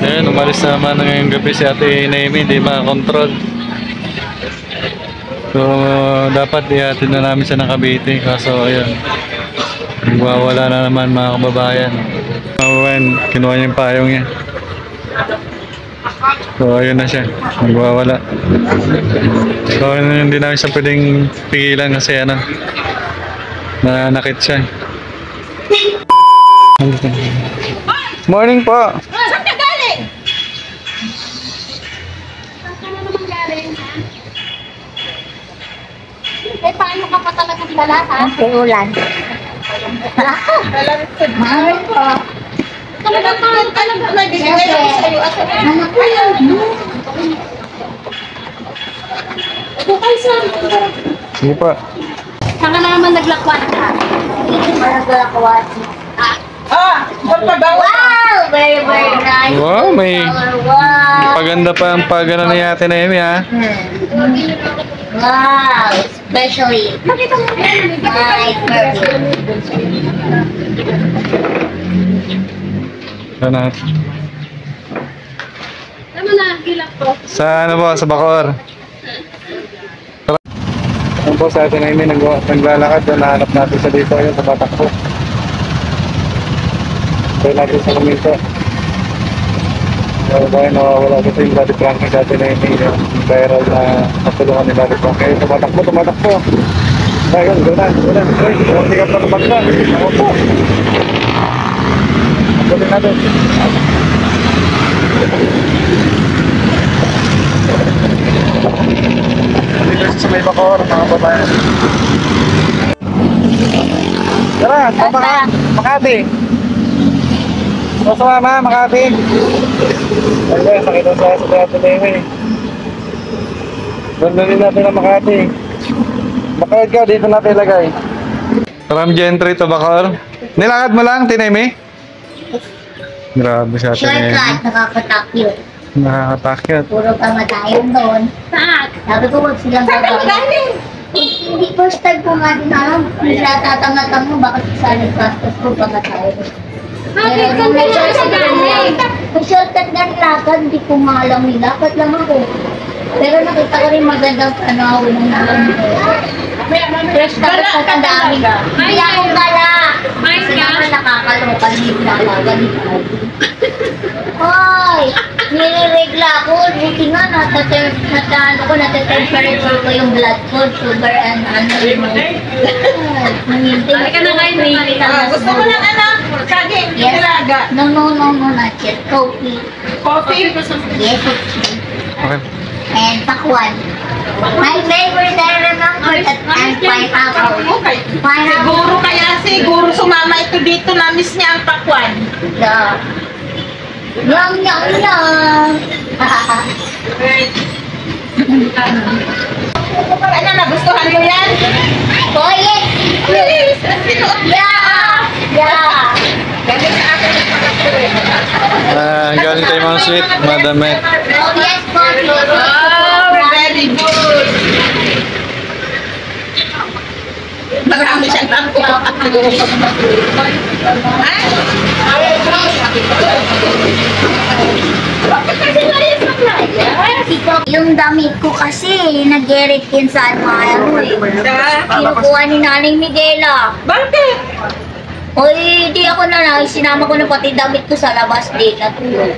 Ayun, umalis naman ngayong gabi si Ate Naomi, hindi makakontrol. So, dapat ihatid na namin siya ng Cavite. Kaso, ayun, nagwawala na naman mga kababayan. Kinuha niya yung payong niya. So, ayun na siya. Nagwawala. So, hindi namin siya pwedeng pigilan kasi ano, nanakit siya. Morning po. Saan ka galing? Saan ka na naman galing, ha? Eh, paano ka pa talagang dala, ha? Ang ulan. Mahal po. Talagang alam ko na bigay ako sa'yo. Ayun. Bukay sa Sige po. saan ka na naman naglakwat, ha? Malagalakwat. Wow! Very, very nice. Wow, may Wow! paganda pa ang pagana ni Ate Naomi, ha? Wow! Especially my perfume. Ano? Tama na, hilak ko. Sa ano po? Sa Bacoor. Tara. Ano po sa Ate Naomi, naglalakad. Nahanap natin siya dito. Ayun, sa Batakbo. Tayo natin sa kuminto. So, dahil nawawala kasi yung Daddy Frankie sa Ate Naomi. Yung viral na katulungan ni Daddy Frankie. Ayun, tumatakbo. Ayun, gano'n. Ay, hindi ka pa tumagda. Ako po. Pagdating natin. Dito sa may Bacoor, mga babae. Tara, tama ka. Makati. Gusto mama, Makati. Ayun, sakita sa Ate Naomi. Ganda natin ang Makati. Bakit ka, dito natin ilagay. From Gentry to Bacoor. Nilakad mo lang, Tinemi? Grabe si Ate Naomi. Shortcut, nakakatakot. Nakakatakot. Puro kamatayan doon. Saan? Sabi ko, huwag silang Saan ka galing? Hindi first time ko nga din alam. Nila tatangatang mo, bakit sa nagkastos ko kamatayan. Bakit ka na sa galing? May shortcut na nilakad, hindi ko nga alam nilakad lang ako. Pero nakita ko rin magandang panahon ng alam ko. Fresh tapos sa tandami. Hindi akong gala. Mais Kasi ka? naman nakakalokan, hindi ko nakakalimutan. Hoy! Niregla ako. Buti nga, nata-temperature ko yung blood ko, sugar and ano yun. Ay, ka na ngayon, may Gusto mo ng anak? Saging, Yes. nilaga. No, not yet. Coffee. Coffee. Yes, it's Okay. and pakwan. My favorite, I remember that and pineapple. Okay. Pineapple. Siguro sumama ito dito, na-miss niya ang pakwan. Yeah. Yum, yum, yum. Ano, nagustuhan mo yan? Oh, yes. Please, sinuot Yeah. Yeah. Galing sa akin yung pagkakulit. Galing tayo mga sweet, madami. Oh, yes, coffee. Oh, very good. Marami siyang nakuha. Yung damit ko kasi, nag-eritin sa ano eh. Kinukuha ni Nanay Miguela. Bakit? Oy, di ako na lang. Sinama ko na pati damit ko sa labas din. Natulog.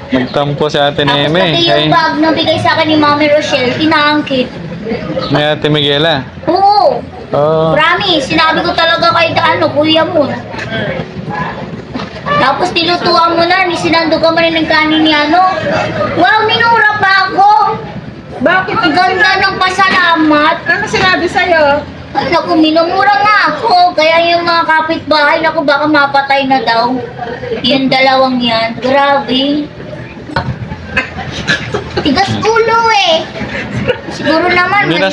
Nagtampo si Ate Tapos Naomi. pati yung bag na bigay sa akin ni Mami Rochelle, inaangkit. May Ate Miguela. Oo. Oh. Promise, sinabi ko talaga kay kuya mo. Tapos tinutuan mo na, sinando ka mo rin ng kanin ni ano. Wow, minura pa ako. Bakit? Ang ganda ng pasalamat. Ano sinabi sa'yo? Ay, naku, minumura nga ako. Kaya yung mga kapitbahay, naku, baka mapatay na daw. Yung dalawang yan. Grabe. Tigas ulo eh. Siguro naman. Hindi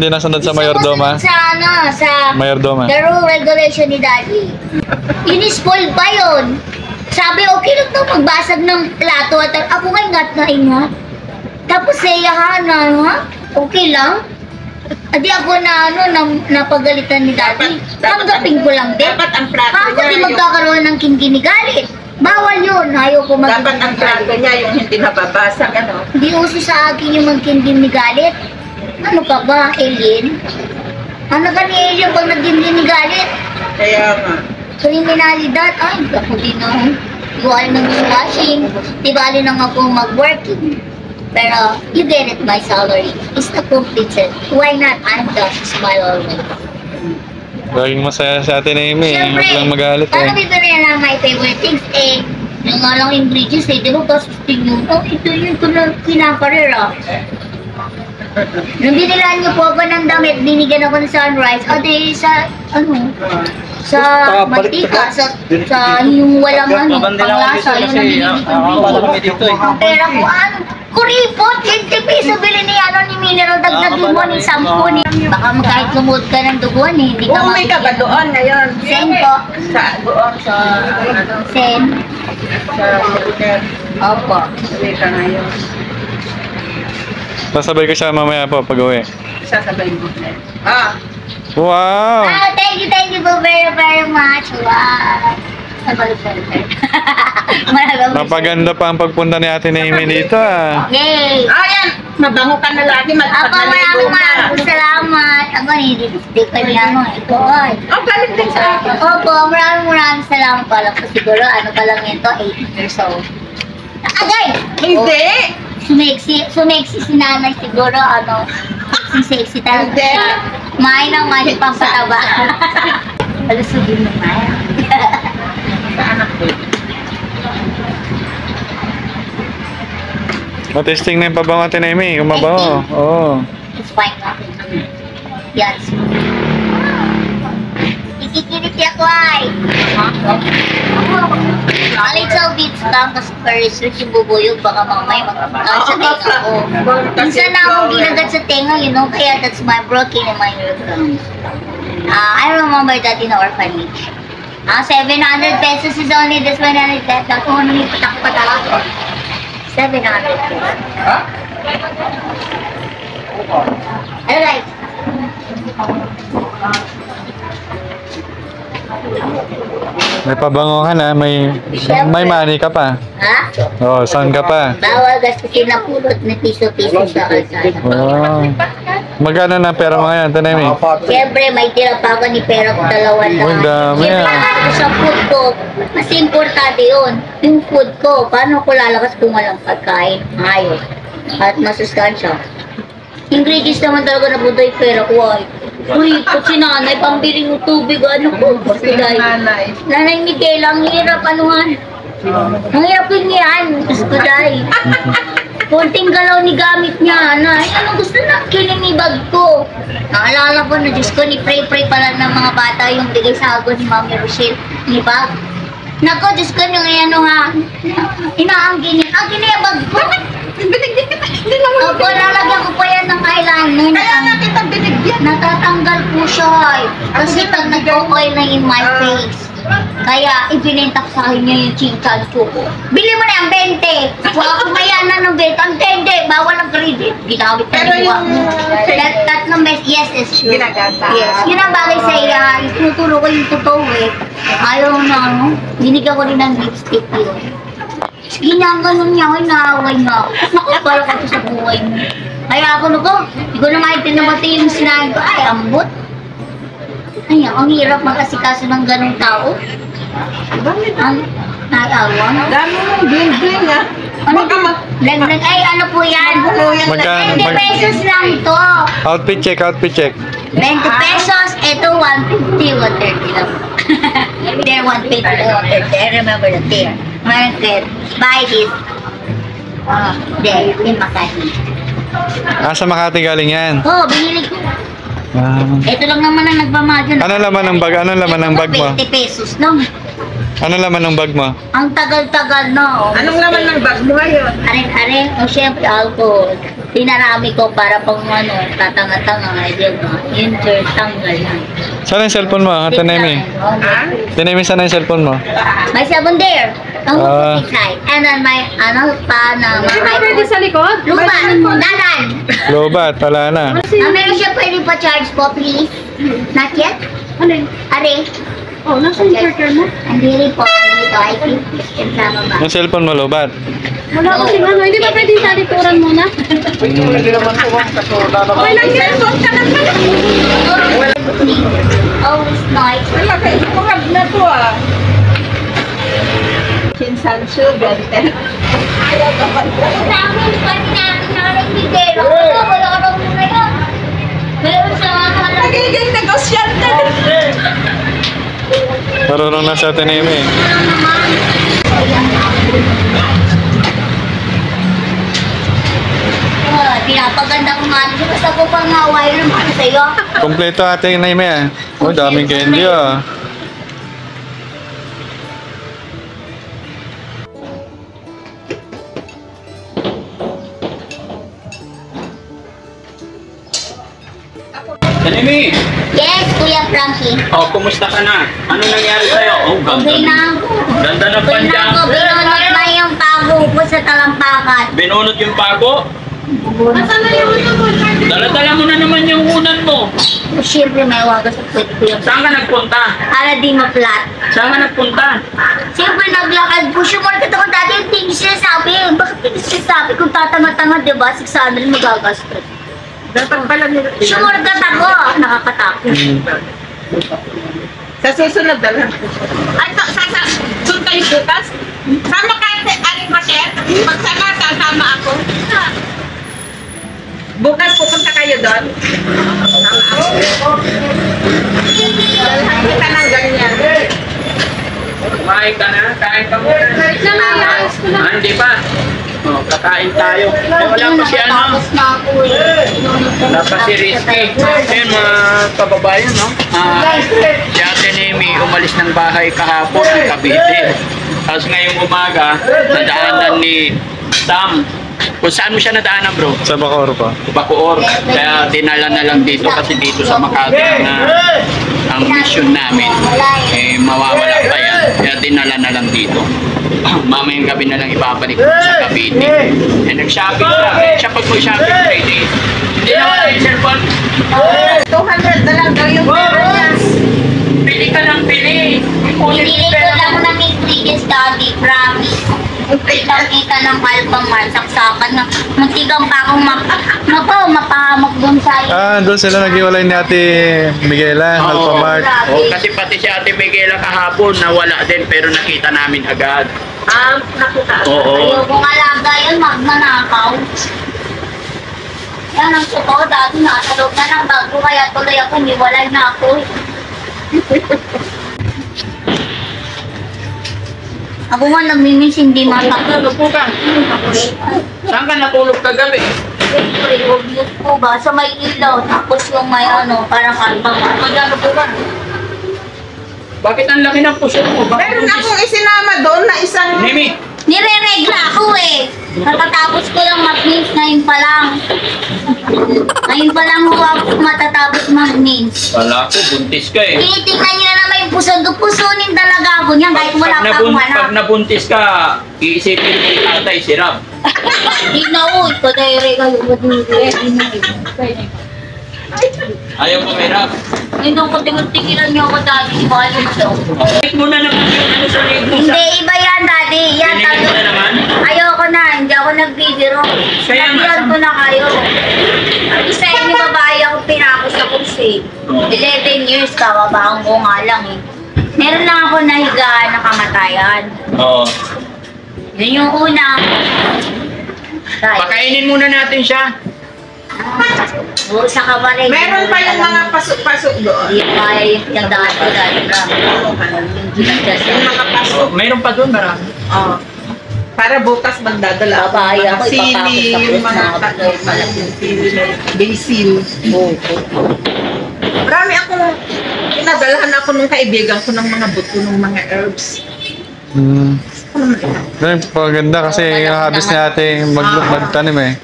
nasunod sa mayordoma. Sa Mayordoma. the rule regulation ni Daddy. Inispoiled pa yun. Sabi, okay lang daw magbasag ng plato at ako nga ingat na ingat. Tapos sayahan na, ha? Okay lang. Adi ako na napagalitan ni Daddy. Tanggapin ko lang din. Dapat ang plato Ako niya di yung- magkakaroon ng kingginigalit. Bawal yun. Ayaw ko Dapat ang magkindim plato niya yung hindi nababasag, ano? Hindi uso sa akin yung magkindim ni galit. Ano ka ba, alien? Ano ka ni alien pag nagkindim ni galit? Kaya nga. Kriminalidad? Ay, ako din na. Buwan ng washing. Di bali nang ako mag-working. Pero, you get it, my salary is a complete set. Why not? I'm just smile always. Laging masaya si Ate Naomi. Siyempre, Huwag lang magalit paano eh. dito na yan ang my favorite things eh? Yung nga lang ingredients eh, di ba kasusting yun? Oh, ito yun ko na kinakarera. Nung binilaan niyo po ako ng damit, binigyan ako ng sunrise, o di sa, ano, sa mantika, sa yung walang ano, panglasa, yun ang binibig ko. Ang pera ko, ano, kuripot, 20 peso bili ni ano ni mineral, dagdagin mo ni 10 ni. Baka kahit lumuod ka ng duguan eh, hindi ka Umuwi ka ba doon ngayon? Sen po. Sa doon, sa ano, Sen. sa hotel. Opo. Umuwi ka ngayon. Sasabay ko siya mamaya po pag uwi. Sasabay mo. Ah, Wow! Ah, thank you po very, very much. Wow. Napaganda pa ang pagpunta ni Ate Naomi dito ah. Yay! ayan, mabango ka na lagi, Ako, magpapaligo ka. maraming salamat. Ako, hindi ka niya ano, ito ay. Ang galit din sa akin. Opo, maraming salamat pala po. Siguro, ano pa lang ito, 8 years old. Agay! Hindi! Sumeksi si nanay siguro, ano, sexy talaga Hindi. siya. Main ang mali pang pataba. Alusugin naman. Sa anak ko. Matesting na yung pabango Ate Naomi. Kung mabango. Oo. It's fine na. Yes. Ikikiniti ako ay. A little bit lang kasi per-research yung bubuyog. Baka mamay magkakas sa tenga ko. Minsan na akong ginagat sa tenga, you know, kaya that's my broken and my nerve. I remember that in orphanage. 700 pesos is only this 100 pesos. Ako nung ipatak-patak. 700 pesos. Alright. May pabango ka na. May money ka pa. Ha? Oo, saan ka pa? Bawal gastusin na pulot na piso-piso sa kalsada. Wow. Magkano na pera mo ngayon Ate Naomi? Siyempre, may tira pa ako ni pera ko 2 lang. Ang dami, Siyempre, ah. sa food ko, mas importante yun. Yung food ko, paano ko lalakas kung walang pagkain? Ayos. At masustansya. Ingredients naman talaga na budoy pera ko ay. Uy, po si nanay, pambili mo tubig, ano po? Nanay. Nanay Miguel, ang hirap, anuhan. Ang hirap yun yan, Diyos ko dahil. Konting galaw ni gamit niya, nanay. Ano gusto na kininibag ko? Naalala ko na, Diyos ko, ni pray-pray pala ng mga bata yung bigay sa ago ni Mami Rochelle, ni bag. Nako, Diyos ko, yung ano ha, inaanggi niya. Ang kinibag ko. Binigyan kita. Hindi naman. Opo, lalagyan ko pa yan ng eyeliner. Kaya nga kita binigyan. Natatanggal po siya eh. Kasi pag nag-oil na in my face. Kaya ibinenta ko sa akin niya yung chinchan ko. Bili mo na yung 20. Wala ko mayanan ng 20. Ang 10, bawal ang credit. Ginamit na Pero nagawa yung mo. Tatlong beses, yes, is true. Ginagata. Yes, yun ang bagay sa iya. Ituturo ko yung totoo eh. Ayaw na ano. Binigyan ko rin ng lipstick yun. Ginaganon niya ako, inaaway niya ako. Nakapala ko sa buhay mo. Kaya ako ko, hindi ko na maitinamati yung sinahin ko. Ay, ambot. Ay, ang hirap mag-asikaso ng ganong tao. Ang nag-awang. Dami mong building ah. Ano Baka mag... Laglag, ay ano po yan? Magkano? 20 pesos lang to. Outfit check, outfit check. 20 pesos, ito 150, 130 lang. There, 150, 130. I remember that there. Market, buy this. There, in Makati. Sa Makati galing yan. Oh, binili ko. Ah. Ito lang naman ang nagmamahal. Ano laman ng bag? Ano laman ng bag mo? 20 pesos lang. Ano laman ng bag mo? Ang tagal-tagal na. Oh. Anong laman ng bag mo ngayon? Are, o syempre alcohol. Tinarami ko para pang ano, tatanga-tanga. Di ba? Yun, sir, tanggal na. Saan yung cellphone mo? Ate Naomi? Ha? Ate Naomi, saan yung cellphone mo? May sabon there. Ang Ah. side. And then may, ano pa na, Pwede sa likod? Lupa, dalan. Lobat, wala na. Meron siya pwede pa charge po, please. Not yet? Alin? Are, Oh, nasa yung charger mo? hindi rin po. Hindi dito, I think yan sa baba. Yung cellphone mo, lobat. Wala kasi ano, hindi ba pwedeng sa likuran muna? Hindi naman po bang kaso Okay lang yan. Oh, it's nice. Wala kayo, kurab na to ah. Chinsanshu, bente. Tapos, pati natin nakikinig. Wala ka muna yun. Meron sa mga Nagiging negosyante. marunong na sa atin eh. Pinapaganda ko nga dito. Basta ko pang ngaway naman sa'yo. Kompleto ate yung naime ah. Oh, daming candy ah. Tanimi! Yes, Kuya Frankie. Oh, kumusta ka na? Ano nangyari sa'yo? Oh, ganda. Okay na ako. Ganda ng Okay na panjang. ako. Binunot na yung pago ko sa talampakan. Binunot yung pago. Nasaan na yung ulo mo? Dala-dala mo na naman yung unan mo. Siyempre, may wagas sa puwet ko yung Saan ka nagpunta? para di ma-flat. Saan ka nagpunta? Siyempre, naglakad po. Sumorkat ako dati yung thing siya sabi. Bakit hindi siya sabi kung tatanga-tanga, diba? 600 magagastos. Dapat pala nila. Sumorkat ako. Nakakatakot. Sa susunod na lang. Ay, doon tayo bukas. Sama ka, Aling Rochelle. Magsama, sasama ako. Bukas pupunta kayo doon. Sama ako. Dalhan kita ng ganyan. Kumain ka na? Kain ka muna. Nalayas ko na. Ah, hindi pa. Oh, kakain tayo. Eh, wala pa si ano. Tapos na ako eh. Wala pa si Rizky. Ayun mga kababayan, no? Si Ate Nemi umalis ng bahay kahapon ng Cavite. Tapos ngayong umaga, nadaanan ni Sam. Kung saan mo siya nadaanan, bro? Sa Bacoor pa. Bacoor. Kaya dinala na lang dito kasi dito sa Makati na ang mission namin. Eh, mawawala pa yan. Kaya dinala na lang dito. Mamayang gabi na lang ibabalik ko sa Cavite. Eh, nag-shopping siya. Eh, siya pag mag-shopping 3 days. Hindi na wala yung cellphone. 200 na lang daw yung pera niya. Pili ka ng pili. Pinili ko lang ng ingredients dati, promise. Nakita ng Alphamart, saksakan na. Matigang pa akong mapahamak doon sa Ah, doon sila nag-iwalay ni Ate Miguela, Alphamart. Oo, kasi pati si Ate Miguela kahapon nawala din pero nakita namin agad. Nakita. Oo. Ayoko nga laga yun, magmanakaw. Yan ang totoo, dati nasa loob na ng bago, kaya tuloy ako, niwalay na ako. Ako nga nagmimiss, hindi matakot. Upo ka. Saan ka natulog kagabi? Siyempre, obvious po ba? Sa may ilaw, tapos yung may ano, parang Alphamart. Magano po ba? Bakit ang laki ng puso mo? Meron akong isinama doon na isang... Nemi! Nire-regla ako eh. Natatapos ko lang mag-means ngayon pa lang. Ngayon pa lang ako matatapos mag-means. Wala ko, buntis ka eh. Tinitingnan niyo na naman yung puso-pusunin talaga ako niyan kahit wala pa akong Pag anak. nabuntis ka, iisipin mo yung tatay, si Rab. Hindi na uy, kadayre kayo. Ayaw mo may Rab. Ngayon ako tingin-tinginan niyo ako dati. Baka yung show. Check mo na naman yung ano sa leg mo. Hindi, iba yan dati. Yan Pinigil mo na naman? Ayoko na, hindi ako nagbibiro. Kaya nga, Sabihan ko na kayo. Isa yun yung babae ako pinako sa kursi. 11 years, kawabahan ko nga lang eh. Meron lang ako nahigaan na kamatayan. Oo. Yun yung una. Dahil, Pakainin muna natin siya. sa kabaray. Meron pa yung mga pasok-pasok doon. Hindi kaya yung daan ko dahil grabe. Yung ginagdas Yung mga pasok. Oh, mayroon pa doon, marami. Oh. Para bukas magdadala ako. Babae Mga ako, sili, ipapakos yung mga tapos na malaking sili, basil. Marami akong pinadalahan ako nung kaibigan ko ng mga buto ng mga herbs. Hmm. Ano naman ito? Ganun paganda kasi habis ni Ate magtanim eh.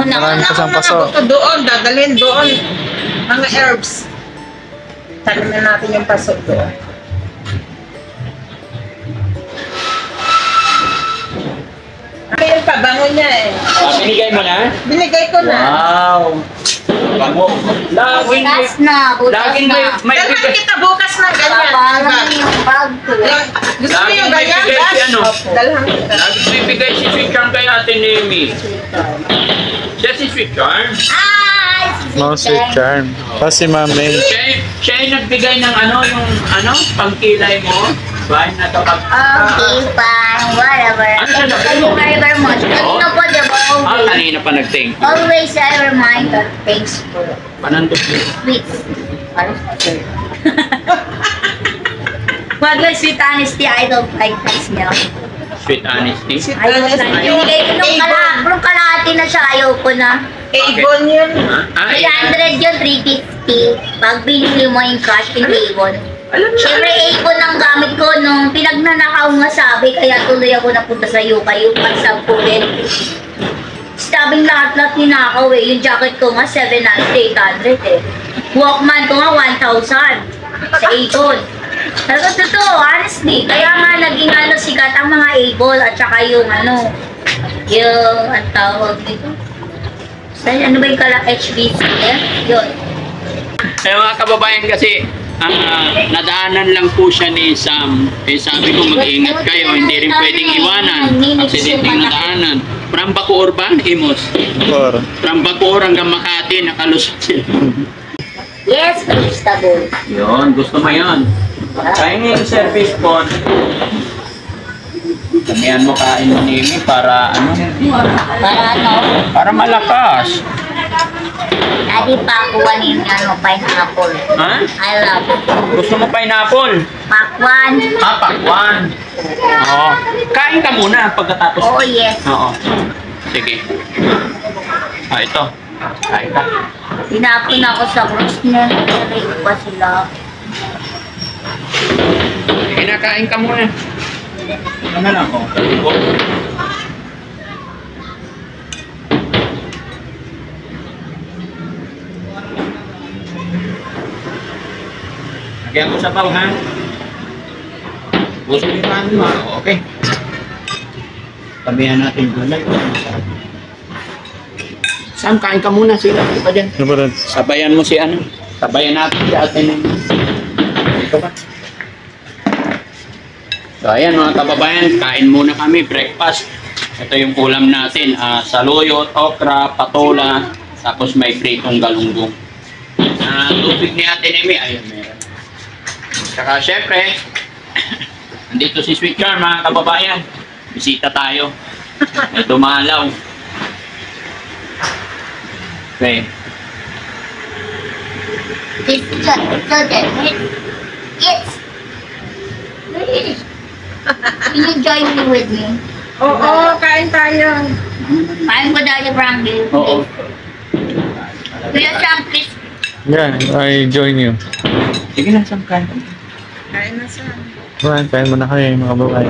Marami pa siyang paso. Mga buto doon, dadalhin doon. Mga herbs. Tanimin natin yung paso doon. Ayun pa, bango niya eh. Ah, binigay mo na? Binigay ko na. Wow! bango. Laging may, Bukas na, bukas laging na. may Dalhan bigay. kita bukas ng ganyan. Parang yung bag ko. Gusto mo yung Laging may ganyan? bigay si ano. Dalhan kita. Laging may bigay si Sweet Charm kay Ate Nemi. Siya si Sweet Charm. Ay, No, sweet charm. Kasi mami. Siya yung nagbigay ng ano, yung ano, pangkilay mo. Bahay na kapag... Okay, fine, whatever. Ano siya sabi Thank mo? you very, very much. Kanina po, diba? Kanina pa nag-thank. Always I remind that thanks for Panandot yun. sweets. Ano? Wag lang sweet honesty, I don't like this niya. Sweet honesty. I don't like it. Nung kalahati na siya, ayaw ko na. Avon yun. Ah, 300 yun, 350. Pag binili mo yung cash, hindi Avon. alam mo. Siyempre, Avon ang gamit ko nung pinagnanakaw nga sabi, kaya tuloy ako napunta sa Yuka, yung pagsagpulin. Sabing lahat-lahat ninakaw eh. Yung jacket ko nga, 700, 800 eh. Walkman ko nga, 1,000 sa Avon. Talaga totoo, honestly. Kaya nga naging sikat ang mga Avon at saka yung ang tawag nito. Ano ba yung HBC? Yun. Eh mga kababayan kasi, nadaanan lang po siya ni Sam. Eh sabi ko mag-iingat kayo, hindi rin pwedeng iwanan. Aksidenteng nadaanan. From Bacoor ba, Imos? Or, From Bacoor hanggang Makati, nakalusot sila. Yes, vegetable. Yun, gusto mo yan. Kaya nga yung service phone. Kamihan mo kain mo ni Amy para ano? Para ano? Para malakas. Lagi pa ako yung pineapple. Ha? I love it. Gusto mo pineapple? Pakwan. Pakwan. Oo. Kain ka muna pagkatapos. Oh, yes. Oo. Sige. Ito. Kain ka. Tinapon ako sa cross niya. Nalay ko pa sila. Kinakain ka muna. Ano lang ako? Lagyan ko sa baw, ha? Gusto mo yung kanin mo? Okay. Tabihan natin gulay. Sam, kain ka muna. Sila pa dyan. ano ba rin? Sabayan mo si ano? Sabayan natin si Ate Nemi. Ito ba? So ayan mga kababayan, kain muna kami, breakfast. Ito yung ulam natin, saluyot, okra, patola, tapos may pritong galunggong. Tubig ni Ate Nemi, ayun meron. Saka syempre, andito si Sweet Charm mga kababayan. Bisita tayo. May dumalaw. Okay. It's good. It's really. Can you join me with me? Oo, kain tayo. Kain ko dahil Brandy. Oo. Kuya Sam, please. Yeah, I join you. Sige na, Sam, kain. Kain na siya. Kain mo na kami mga babae.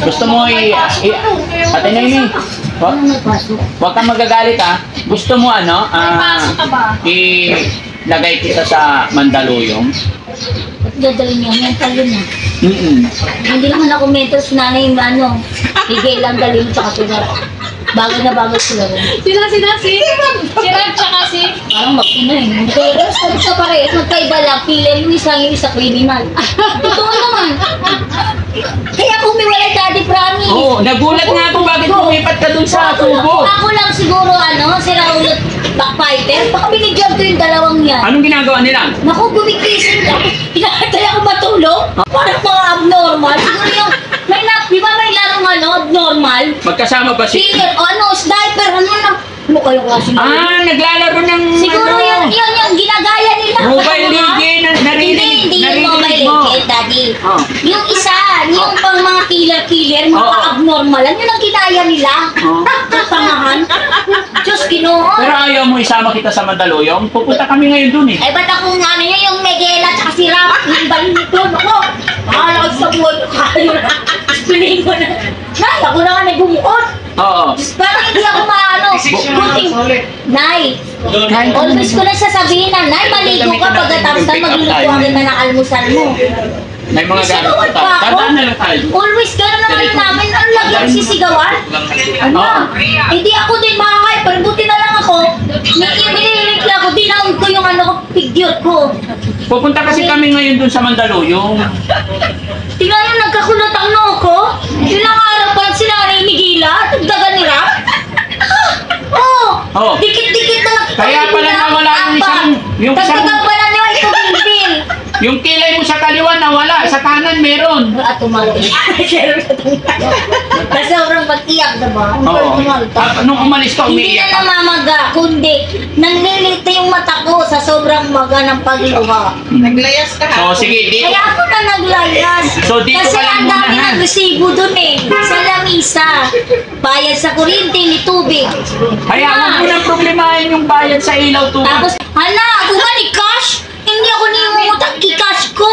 Gusto mo Ate Nemi, wag kang magagalit ha. Gusto mo ilagay kita sa Mandaluyong? Ba't dadalhin niya? Mental yun ah. Hindi naman ako mental si nanay yung higay lang dalhin tsaka sugar. Bagay na bagay sila rin. Sila si Rap tsaka si... Parang mag-ina eh. Pero sabi sa parehas, magkaiba lang. Pila yung isa criminal. Totoo naman. Kaya kumiwalay Daddy Promise. Oo, nagulat nga ako bakit lumipat ka dun sa tubo. Ako lang siguro si Raulot backfighter. Baka binigyan ko yung dalawang yan. Anong ginagawa nila? Naku, gumigising lang. Pinakatay ako matulog. Parang mga abnormal. Siguro yung, di ba may larong abnormal? Magkasama ba si... Sniper, ano kayo kasi? Naglalaro ng... Siguro yun yung ginagaya nila. Mobile Legends, Hindi yung Mobile Legends, Daddy. Oh. Yung isa, yung pang mga killer, mga abnormalan, yun ang ginaya nila. Kapangahan. Diyos, Ginoo. Pero ayaw mo isama kita sa Mandaluyong? Pupunta kami ngayon dun eh. Ay, ba't ako yung Megela at si Rap, yung balin nito, ako. Akala ko sa buhay ko kayo na. Piliin ko na. Nay, ako na nga nagumukot. Oo. Parang hindi ako Nay, always ko na sasabihin na, Nay, maligo ka pagkatapos na maglulutuan kita ng almusal mo. May mga Sisigawan gamit pa tayo. ako. Tandaan na lang tayo. Always gano'n naman namin. Ano lagi ang sisigawan? Ano? Hindi ako din makakay. Pagbuti na lang ako. Nililig lang ako. Dinaon ko yung ano ko, pigyot ko. Pupunta kasi kami ngayon dun sa Mandaluyong. Tingnan yung nagkakulot ang noo ko. Ilang araw pa lang sinanay ni Gila. Tagdagan nila. Oh. Dikit-dikit na lang. Kaya pala nawala yung yung isang, Tagdagan pala niya ito bilbil. yung kilay mo sa kaliwa nawala, sa kanan meron. At tumalit. Kasi sobrang pag-iyak, diba? Oo. Nung umalis ka, Hindi umiiyak na ka. namamaga, kundi nanlilita yung mata ko sa sobrang maga ng pagluha. Naglayas ka ha. So, sige, dito. Kaya ako na naglayas. So, dito Kasi ka lang ang dami muna, ha? nagresibo dun eh. Sa lamisa. Bayad sa kuryente ni tubig. Kaya huwag mo nang problemahin yung bayad sa ilaw to. Tapos, hala, ako ba ni cash? Hindi ako niyumutang ki-cash ko.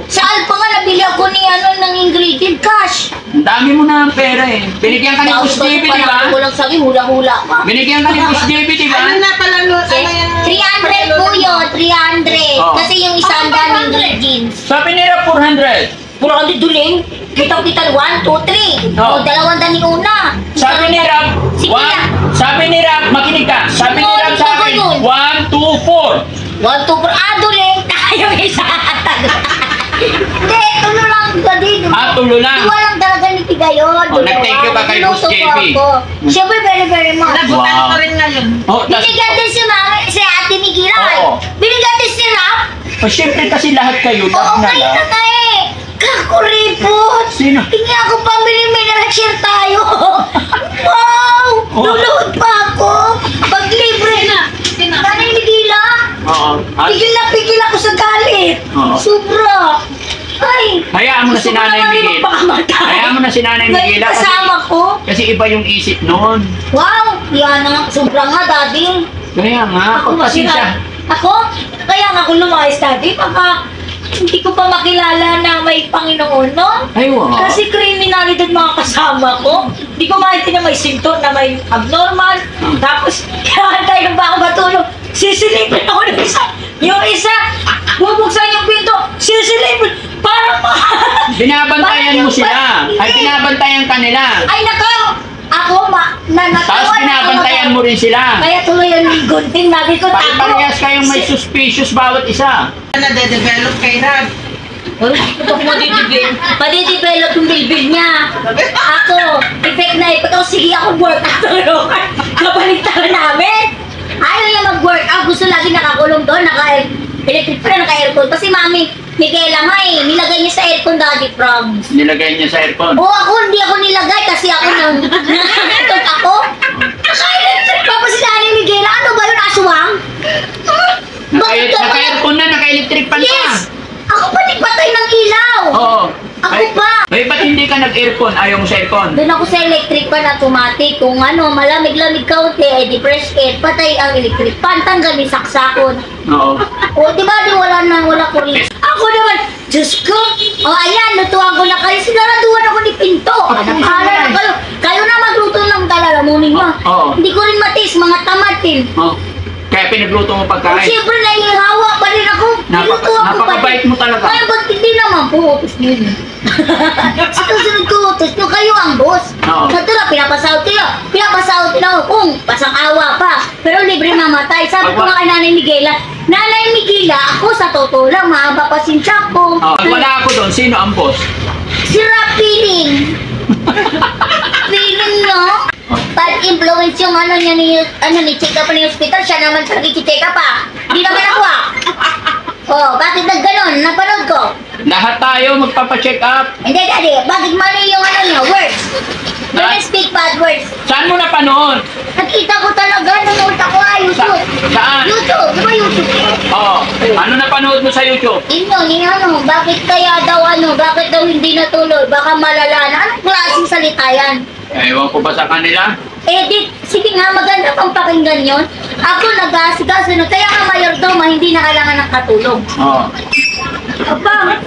Sa Alpa nga, nabili ako ni ano ng ingredient cash. Ang dami mo na ang pera eh. Binigyan ka ni Boss JB, di ba? Walang sabi, hula-hula pa. Binigyan ka ni Boss JB, di ba? Ano na pala, ano yan? 300 po yun, 300. Oh. Kasi yung isang dami ingredients. Sabi nila 400. Puro kami duling. Kitang-kita 1, 2, 3. Oh. O, 2 dani una. Sabi ni Rab, Sige one, na. sabi ni Rab, makinig ka. Sabi ni Oh, Rab ito sa ba akin, yun? 1, 2, 4. 1, 2, 4. Duling. Tayo isa. Hindi, tulo lang ka din. Tulo lang. Walang talaga ni Tigayon. Oh, nag-thank you ba kay Boss JP? Siyempre, very, very much. Nabutan Wow. ko rin ngayon. Oh, Binigyan din si Mami, si Ate Migilan. Oo. Binigyan din si Rap. oh, syempre kasi lahat kayo, Oo, love na kayo na love. tayo eh. Kakuripot. Sino? Hindi ako pambili, may share tayo. Wow! Oh. Luluhod pa ako. Pag libre na. Kanay Migila. Oo. At Pigil ako sa galit. Oo. Sobra. Ay. hayaan mo na si gusto ko Nanay naman Miguel. magpakamatay. Hayaan mo na si Nanay Ngayon Miguel. kasama ko. Kasi iba yung isip noon. Wow! Yan na. Sobra nga, daddy. Kaya nga, Ako pagpasensya. Ako? Kaya nga ako lumayas, daddy. Baka hindi ko pa makilala na may Panginoon, no? Ay, wow. Kasi kriminalidad mga kasama ko. Hindi ko maintindihan na may symptom na may abnormal. Tapos, kaya ba ako matulog? Sisilipin ako ng isa. Yung isa, bubuksan yung pinto. Sisilipin. Parang Binabantayan mo sila. Ay, binabantayan ka nila. Ay, nakaw! Ako, Tapos binabantayan mo rin sila. Kaya tuloy yung gunting. Lagi ko tago. Parehas kayong may suspicious bawat isa. Nade-develop kay Rab. Ito ko madidevelop yung bilbil niya. Ako, effect na ipot ako. Sige ako workout. Kabaligtaran namin. Ayaw niya mag-workout. Gusto lagi nakakulong doon. Naka-electric pa, naka-aircon. Kasi mami, Miguela nga eh. Nilagay niya sa aircon, daddy, promise. Nilagay niya sa aircon. Oo, ako hindi ako nilagay kasi ako nang nakakitog ako. Naka-electric pa pa si Nanay Miguela. Ano ba yun, aswang? Bakit ka ba? Naka-aircon na, naka-electric pan pa. Yes! Ako pa nagpatay ng ilaw! Oo. Ako pa! Ay, ba't hindi ka nag-aircon? Ayaw mo sa aircon? Doon ako sa electric pan automatic. Kung ano, malamig-lamig kaunti, eh di fresh air, patay ang electric pan, tanggal yung saksakon. Oo. O, di ba di wala kuryente? Ako naman, Diyos ko! O, ayan, lutuan ko na kayo. Sinaraduan ako ni Pinto. Nakahala na kayo. Kayo na magluto ng talalamunin nyo. Oo. Hindi ko rin matis, mga tamad din. Oh. Kaya pinagluto mo O, pagkain. siyempre, naihawa pa rin ako. Nilutuan ko pa Napakabait din. mo talaga. Kaya ba't hindi naman po, utos nyo. Susunod ko, utos nyo, kayo ang boss. Oo. Sa tira, pinapasahod kayo. Pinapasahod din ako kung pasang awa pa. Pero libre mamatay. Sabi ko nga kay Nanay Miguela, Nanay Miguela, ako sa totoo lang, mahaba pa sinsya ko. Oh. Pag wala ako doon, sino ang boss? Sira feeling. Feeling nyo? Bad influence yung ano niya ni check up ni hospital, siya naman talaga check up pa. Hindi naman ako ah. Oh, bakit nagganon? Napanood ko. Lahat tayo magpapacheck up. Hindi, daddy. Bakit mali yung ano niya? Words. Don't speak bad words. Saan mo napanood? Nakita ko talaga, nanood ako YouTube. Saan? YouTube. Di ba YouTube? Oo. Ano napanood mo sa YouTube? Bakit kaya daw bakit daw hindi natuloy? Baka malala na. Anong klaseng salita yan? Ewan ko ba sa kanila? Sige nga, maganda pang pakinggan yon. Ako nag-aasigaso na, kaya nga mayordoma, hindi na kailangan ng katulong. Oo. Aba,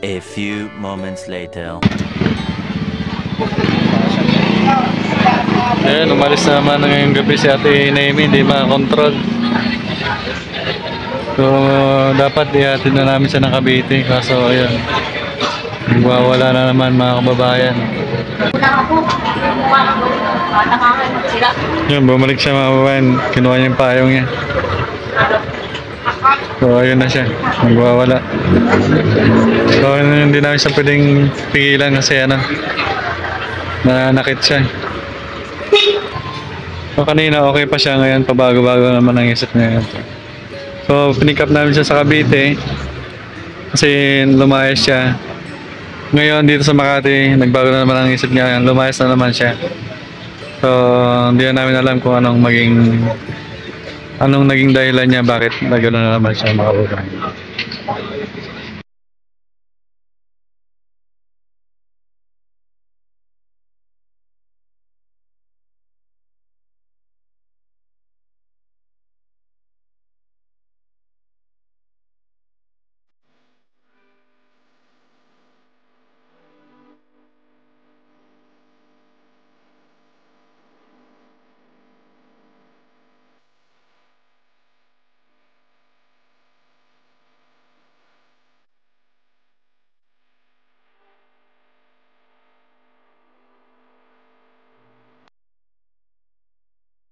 A few moments later. Ayan, umalis na naman ngayong gabi si Ate Naomi, hindi makakontrol. So, dapat ihatid na namin siya ng Cavite, kaso ayun, nagwawala na naman mga kababayan. Yun, bumalik siya mga kababayan, kinuha niya yung payong niya. So, ayun na siya, nagwawala. So, hindi namin siya pwedeng pigilan kasi ano, nanakit siya. So, kanina okay pa siya, ngayon pabago-bago naman ang isip niya. So, pinick up namin siya sa Cavite kasi lumayas siya. Ngayon dito sa Makati, nagbago na naman ang isip niya, lumayas na naman siya. So, hindi na namin alam kung anong naging dahilan niya bakit nagano na naman siya, mga kababayan.